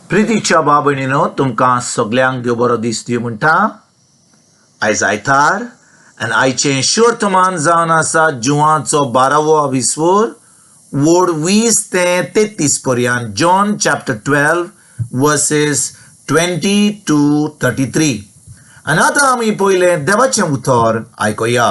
प्रितीच्या बाबणीनो तुमकां सगल्यांक देव बरो दीस दिवं म्हणटा. आयज आयतार आनी आयचें शोर्तमान जावन आसा जुवाचो 12वो विस्वोर वोड 20 ते 33 पर्यंत. John chapter 12 versus 20 to 33. आनी आतां आमी पयलें देवाचें उतर आयकुया.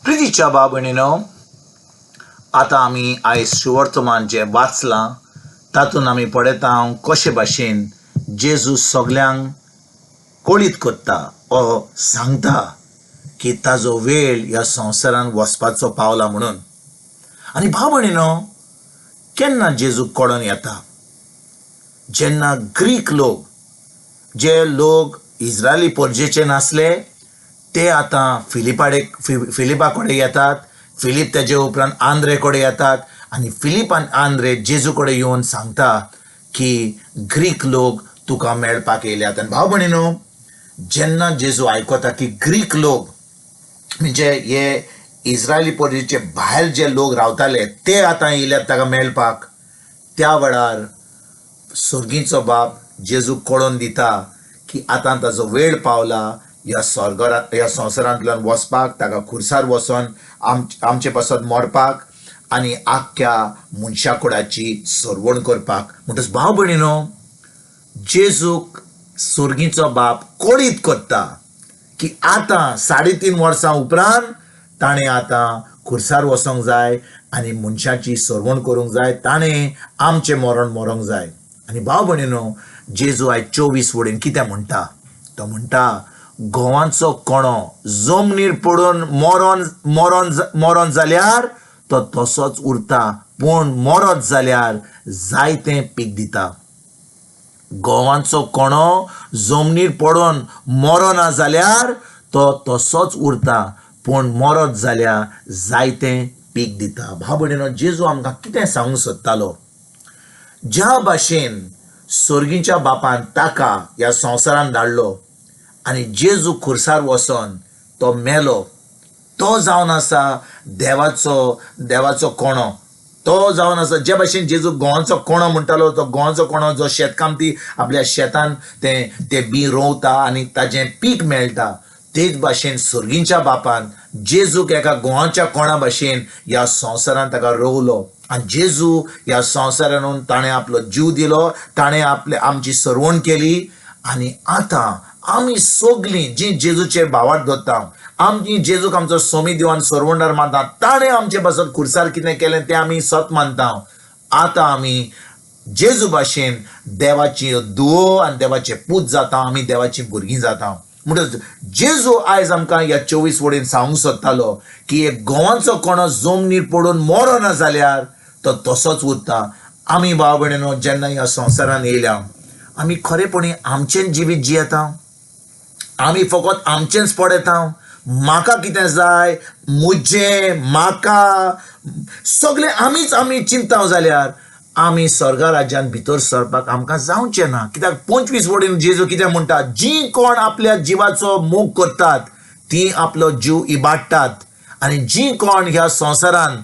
प्रितीच्या बाबणीनो आतां आमी आयज सुवर्तमान जें वाचलां तातूंत आमी पळयता कशे भाशेन जेजू सगल्यांक कळीत करता वा सांगता की ताजो वेळ ह्या संवसारान वचपाचो पावला म्हणून. आनी भाव भयणीनो, केन्ना जेजू कळोन येता? जेन्ना ग्रीक लोक, जे लोक इस्रायली परजेचे नासले, ते आतां फिलिपा कडेन येतात. फिलीप तेजे उपरांत आंद्रे कडेन येतात आनी फिलीप आनी आंद्रे जेजू कडेन येवन सांगता की ग्रीक लोक तुका मेळपाक येयल्यात. आनी भाव भयणीनो, जेन्ना जेजू आयकता की ग्रीक लोक म्हणजे हे इस्रायली परजेचे भायर जे लोक रावताले ते आतां येयल्यात ताका मेळपाक, त्या वेळार स्वर्गीचो बाप जेजू कळोवन दिता की आतां ताजो वेळ पावला ह्या संवसारांतल्यान वचपाक, ताका खुर्सार वचोन आमचे पासत मरपाक आनी आख्ख्या मनशा कुळाची सरवण करपाक. म्हणटच भाव भयणीनो, जेजूक स्वर्गीचो बाप कळीत करता की आतां 3.5 वर्सां उपरांत ताणें आतां खुर्सार वचोंक जाय आनी मनशाची सरवण करूंक जाय, ताणें आमचें मरण मरोंक जाय. आनी भाव भयणीनो, जेजू आयज 24 वडीन कितें म्हणटा? तो म्हणटा, घोवांचो कोणो जमनीर पडून मरोन जाल्यार तो तसोच उरता, पूण मरत जाल्यार जायतें पीक दिता. घोवांचो कोणो जमनीर पडून मरोना जाल्यार तो तसोच उरता, पूण मरत जाल्यार जायतें पीक दिता. भाव भयणीनो, जेजू आमकां कितें सांगूंक सोदतालो? ज्या भाशेन सर्गीच्या बापान ताका ह्या संवसारान धाडलो आनी जेजू खुर्सार वचोन तो मेलो, तो जावन आसा देवाचो कोणो. तो जावन आसा जे भाशेन जेजू घोवांचो कोणो म्हणटालो, तो घोवांचो कोणो जो शेतकामती आपल्या शेतान ते बी रोवता आनी ताजें पीक मेळटा, तेच भाशेन सर्गीच्या बापान जेजूक एका घोवांच्या कोणा भाशेन ह्या संवसारान ताका रोवलो. आनी जेजू ह्या संवसारान ताणें आपलो जीव दिलो, ताणें आमची सरवण केली. आनी आतां आमी सगळीं जी जेजूचेर भावार्थ दवरता, आमी जेजूक आमचो सोमी दिवान सरवंडार मानता, ताणें आमचे पासून खुर्सार कितें केलें तें आमी सत मानता. आतां आमी जेजू भाशेन देवाची दुवो आनी देवाचे पूत जाता, आमी देवाची भुरगीं जाता. म्हणटच जेजू आयज आमकां ह्या 24 वडीन सांगूंक सोदतालो की एक घोवांचो कोणो जमनीर पडून मरोना जाल्यार तो तसोच उरता. आमी भाव भयणीनो जेन्ना ह्या संवसारान येयल्या, आमी खरेपणी आमचें जिवीत जियेता, आमी फकत आमचेंच पळयता. म्हाका कितें जाय, म्हजें, म्हाका सगळें आमी चिंता जाल्यार आमी स्वर्गा राज्यान भितर सरपाक आमकां जावचें ना. कित्याक 25 वडीन जेजू कितें म्हणटा? जी कोण आपल्या जिवाचो मोग करतात ती आपलो जीव इबाडटात, आनी जी कोण ह्या संवसारान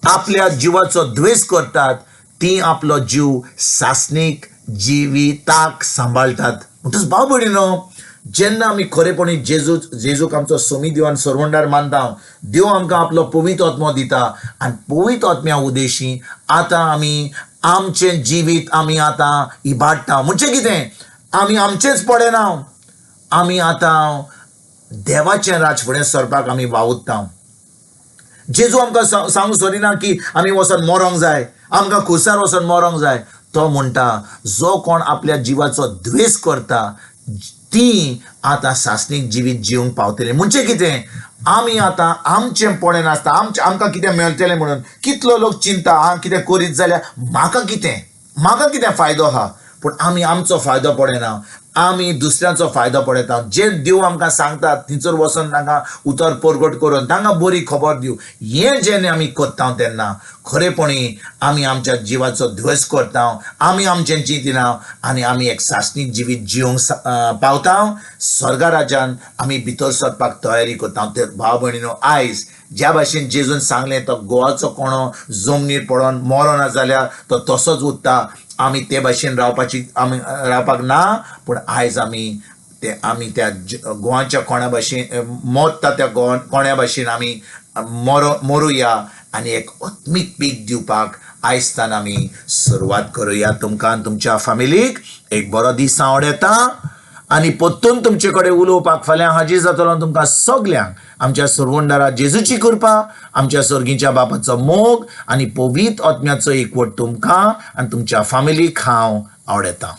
आपल्या जिवाचो द्वेष करतात ती आपलो जीव सासणीक जिविताक सांबाळटात. म्हणटच भाव भयणीनो, जेन्ना आमी खरेपणी जेजूक आमचो सोमी दिवान सरवंडार मानता, देव आमकां आपलो पवित्र आत्मो दिता, आनी पवित्र आत्म्या उदेशी आतां आमी आमचें जिवीत आमी आतां इबाडटा. म्हणजे कितें? आमी आमचेंच पळयना, आमी आतां देवाचें राज फुडें सरपाक आमी वावुरता. जेजू आमकां सांगूंक सोदिना की आमी वचोन मरोंक जाय, आमकां खुर्सार वचोन मरोंक जाय. तो म्हणटा जो कोण आपल्या जिवाचो द्वेष करता ती आतां सासणीक जिवीत जिवंक पावतली. म्हणजे कितें? आमी आतां आमचें पळय नासता, आमकां कितें मेळटलें म्हणून कितलो लोक चिंता, कितें करीत जाल्यार म्हाका कितें फायदो आहा. पूण आमी आमचो फायदो पळयना, आमी दुसऱ्याचो फायदो पळयता. जे देव आमकां सांगतात थंयसर वचोन तांकां उतर परगट करून तांकां बरी खबर दिवं, हें जेन्ना आमी करता तेन्ना खरेपणी आमी आमच्या जिवाचो द्वेष करता, आमी आमचें चिंतिना आनी आमी एक सासणीक जिवीत जिवंक पावता. स्वर्गा राज्यान आमी भितर सरपाक तयारी करता. ते भाव भयणीनो, आयज ज्या भाशेन जेजून सांगलें तो घोवाचो कोणो जमनीर पडोन मरोना जाल्यार तो तसोच उरता, आमी ते भाशेन रावपाक ना. पूण आयज आमी त्या घोवाच्या कोणा भाशेन मोडटा त्या कोण्या भाशेन आमी मरुया आनी एक आत्मीक पीक दिवपाक आयजतान आमी सुरवात करुया. तुमकां आनी तुमच्या फॅमिलीक एक बरो दीस आवड येता आनी परतून तुमचे कडेन उलोवपाक फाल्यां हाजीर जातलो. तुमकां सगल्यांक आमच्या सरवंडारा जेजूची कृपा, आमच्या सर्गीच्या बापाचो मोग आनी पवित्र आत्म्याचो एकवट तुमकां आनी तुमच्या फॅमिलीक हांव आवडयता.